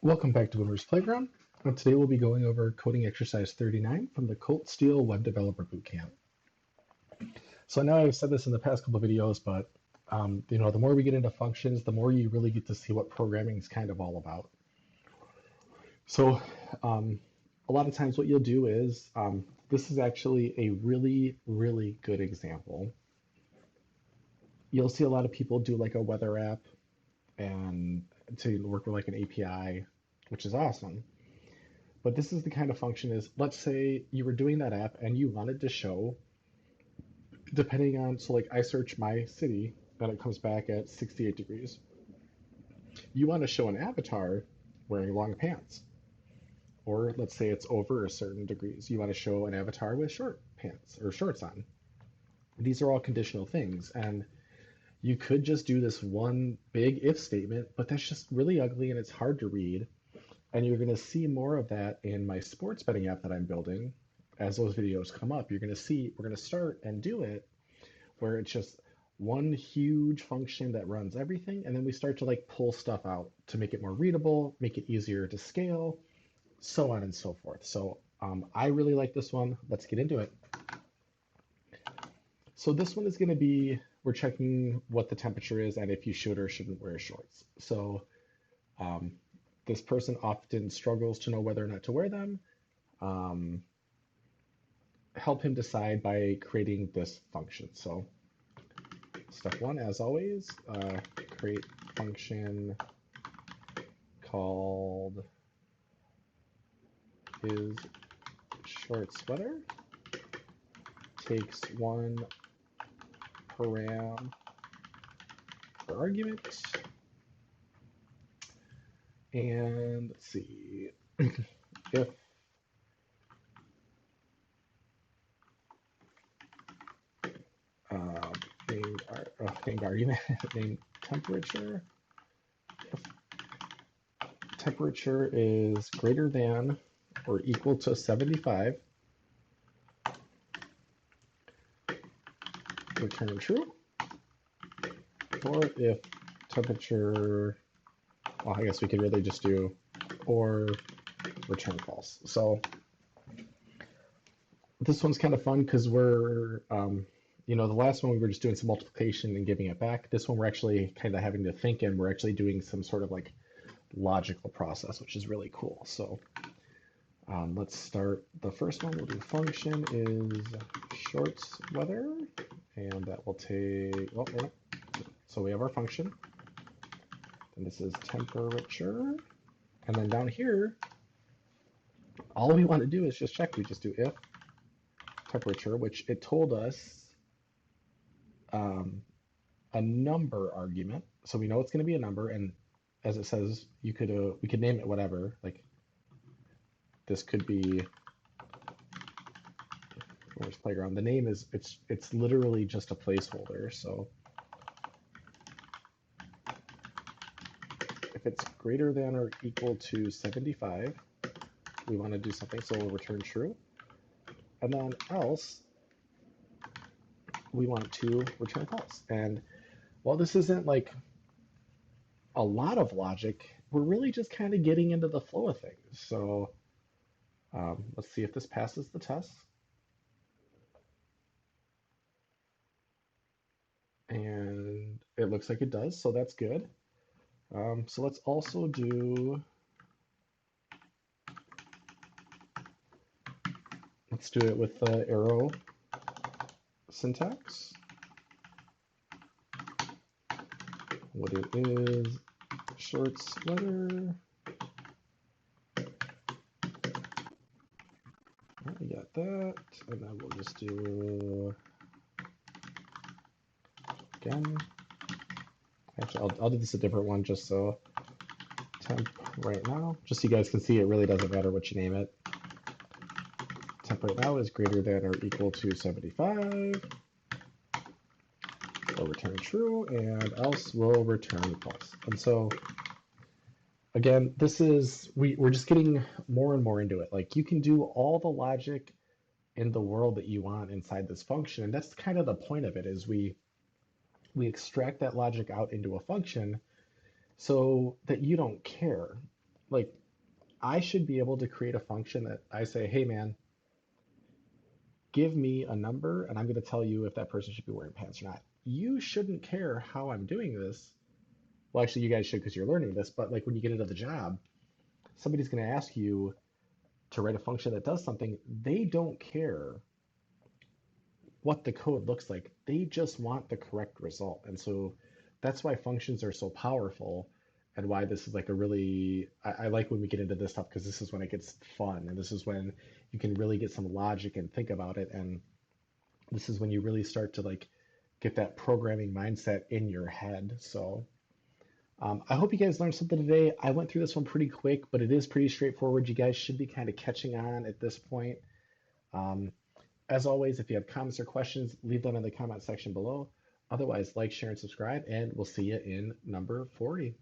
Welcome back to Boomer's Playground. Today we'll be going over coding exercise 39 from the Colt Steele Web Developer Bootcamp. So I know I've said this in the past couple of videos, but the more we get into functions, the more you really get to see what programming is kind of all about. So a lot of times what you'll do is, this is actually a really, really good example. You'll see a lot of people do like a weather app and to work with like an API, which is awesome. But this is the kind of function is, let's say you were doing that app and you wanted to show, depending on, so like I search my city and it comes back at 68 degrees. You want to show an avatar wearing long pants. Or let's say it's over a certain degrees. You want to show an avatar with short pants or shorts on. These are all conditional things. And you could just do this one big if statement, but that's just really ugly and it's hard to read. And you're going to see more of that in my sports betting app that I'm building. As those videos come up, you're going to see, we're going to start and do it where it's just one huge function that runs everything. And then we start to like pull stuff out to make it more readable, make it easier to scale, so on and so forth. So I really like this one. Let's get into it. So this one is going to be, we're checking what the temperature is and if you should or shouldn't wear shorts. So this person often struggles to know whether or not to wear them. Help him decide by creating this function. So step one, as always, create function called is short sweater. Takes one param per argument. And let's see, if named argument, named temperature, if temperature is greater than or equal to 75, return true. Or if temperature, well, I guess we could really just do or return false. So this one's kind of fun because we're, the last one we were just doing some multiplication and giving it back. This one we're actually kind of having to think and we're actually doing some sort of like logical process, which is really cool. So let's start the first one. We'll do function is shorts weather, and that will take, oh, no. So we have our function, and this is temperature, and then down here, all we want to do is just check. We just do if temperature, which it told us a number argument, so we know it's going to be a number, and as it says, we could name it whatever, like this could be, where's playground? The name is, it's literally just a placeholder. So if it's greater than or equal to 75, we want to do something, so we'll return true. And then else, we want to return false. And while this isn't like a lot of logic, we're really just kind of getting into the flow of things. So let's see if this passes the test. And it looks like it does, so that's good. So let's also do, let's do it with the arrow syntax. What it is, short sweater. We got that, and then we'll just do, again, actually I'll do this a different one just so temp right now, just so you guys can see it really doesn't matter what you name it. Temp right now is greater than or equal to 75. We'll return true, and else will return false. And so again, this is, we're just getting more and more into it. Like you can do all the logic in the world that you want inside this function, and that's kind of the point of it, is we extract that logic out into a function so that you don't care. Like I should be able to create a function that I say, hey man, give me a number and I'm going to tell you if that person should be wearing pants or not. You shouldn't care how I'm doing this. Well, actually, you guys should because you're learning this, but like when you get into the job, somebody's going to ask you to write a function that does something. They don't care what the code looks like. They just want the correct result. And so that's why functions are so powerful and why this is like a really, I like when we get into this stuff because this is when it gets fun and this is when you can really get some logic and think about it. And this is when you really start to like get that programming mindset in your head. So I hope you guys learned something today. I went through this one pretty quick, but it is pretty straightforward. You guys should be kind of catching on at this point. Um, as always, if you have comments or questions, leave them in the comment section below. Otherwise, like, share, and subscribe, and we'll see you in number 40.